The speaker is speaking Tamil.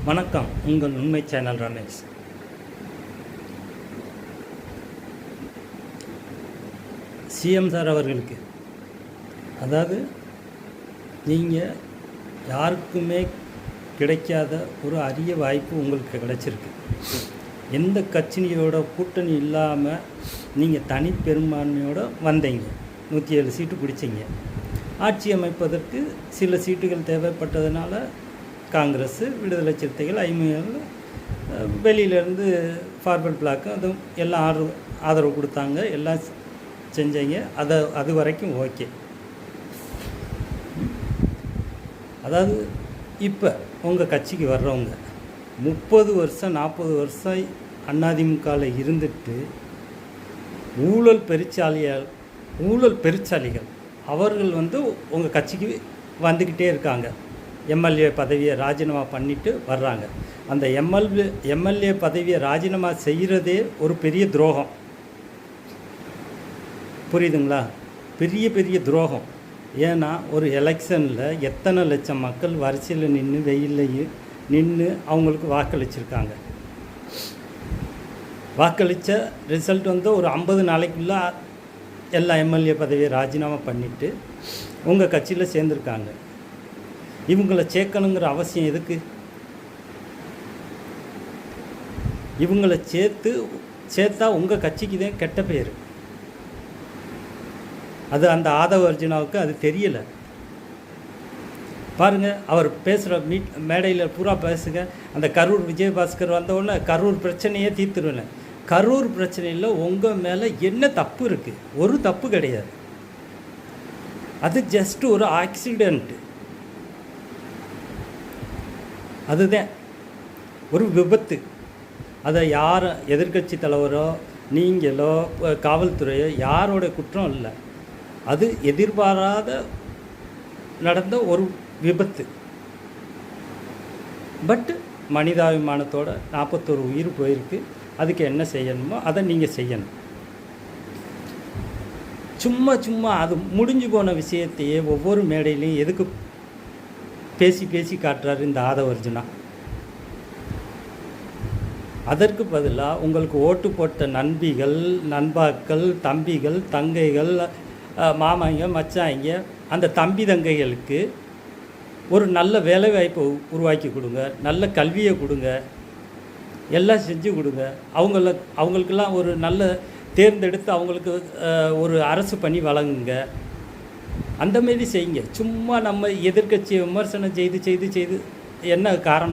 வணக்கம். உங்கள் உண்மை சேனல் ரமேஷ். சிஎம் சார் அவர்களுக்கு, அதாவது நீங்கள் யாருக்குமே கிடைக்காத ஒரு அரிய வாய்ப்பு உங்களுக்கு கிடச்சிருக்கு. எந்த கட்சியோட கூட்டணி இல்லாமல் நீங்கள் தனி பெரும்பான்மையோடு வந்தீங்க, 107 சீட்டு பிடிச்சிங்க. ஆட்சி அமைப்பதற்கு சில சீட்டுகள் தேவைப்பட்டதுனால காங்கிரஸ், விடுதலை சிறுத்தைகள், ஐமுகள் வெளியிலேருந்து ஃபார்வர்ட் பிளாக்கு அதுவும் எல்லாம் ஆதரவு கொடுத்தாங்க, எல்லாம் செஞ்சீங்க. அது வரைக்கும் ஓகே. அதாவது இப்போ உங்கள் கட்சிக்கு வர்றவங்க 30 வருஷம் 40 வருஷம் அதிமுகவில் இருந்துட்டு ஊழல் பெருச்சாளிகள் அவர்கள் உங்கள் கட்சிக்கு வந்துக்கிட்டே இருக்காங்க. எம்எல்ஏ பதவியை ராஜினாமா பண்ணிவிட்டு வர்றாங்க. அந்த எம்எல்ஏ பதவியை ராஜினாமா செய்கிறதே ஒரு பெரிய துரோகம். புரியுதுங்களா? பெரிய துரோகம். ஏன்னா ஒரு எலெக்ஷனில் எத்தனை லட்சம் மக்கள் வரிசையில் நின்று வெயிலையும் நின்று அவங்களுக்கு வாக்களிச்சிருக்காங்க. வாக்களித்த ரிசல்ட் ஒரு 50 நாளைக்குள்ளே எல்லா எம்எல்ஏ பதவியை ராஜினாமா பண்ணிவிட்டு உங்கள் கட்சியில் சேர்ந்துருக்காங்க. இவங்களை சேர்க்கணுங்கிற அவசியம் எதுக்கு? இவங்களை சேர்த்தா உங்கள் கட்சிக்கு தான் கெட்ட பேர். அது அந்த ஆதவ அர்ஜுனாவுக்கு அது தெரியலை. பாருங்கள், அவர் பேசுகிற மேடையில் பூரா பேசுங்க. அந்த கரூர் விஜயபாஸ்கர் வந்தவுடனே கரூர் பிரச்சனையே தீர்த்துருவேன். கரூர் பிரச்சனையில் உங்கள் மேலே என்ன தப்பு இருக்குது? ஒரு தப்பு கிடையாது. அது ஜஸ்ட் ஒரு ஆக்சிடெண்ட்டு. அதுதான் ஒரு விபத்து. அதை யார் எதிர்கட்சி தலைவரோ நீங்களோ காவல்துறையோ யாரோட குற்றம் இல்லை. அது எதிர்பாராத நடந்த ஒரு விபத்து. பட்டு மனிதாபிமானத்தோட 41 உயிர் போயிருக்கு. அதுக்கு என்ன செய்யணுமோ அதை நீங்கள் செய்யணும். சும்மா அது முடிஞ்சு போன விஷயத்தையே ஒவ்வொரு மேடையிலையும் எதுக்கு பேசி காட்டுறாரு இந்த ஆதவ அர்ஜுனா? அதற்கு பதிலாக உங்களுக்கு ஓட்டு போட்ட நண்பிகள், நண்பாக்கள், தம்பிகள், தங்கைகள், மாமாங்க, மச்சாங்க, அந்த தம்பி தங்கைகளுக்கு ஒரு நல்ல வேலைவாய்ப்பை உருவாக்கி கொடுங்க, நல்ல கல்வியை கொடுங்க, எல்லாம் செஞ்சு கொடுங்க. அவங்களுக்கெல்லாம் ஒரு நல்ல தேர்ந்தெடுத்து அவங்களுக்கு ஒரு அரசு பணி வழங்குங்க. அந்தமாரி செய்யுங்க. சும்மா நம்ம எதிர்கட்சியை விமர்சனம் செய்து என்ன காரணம்?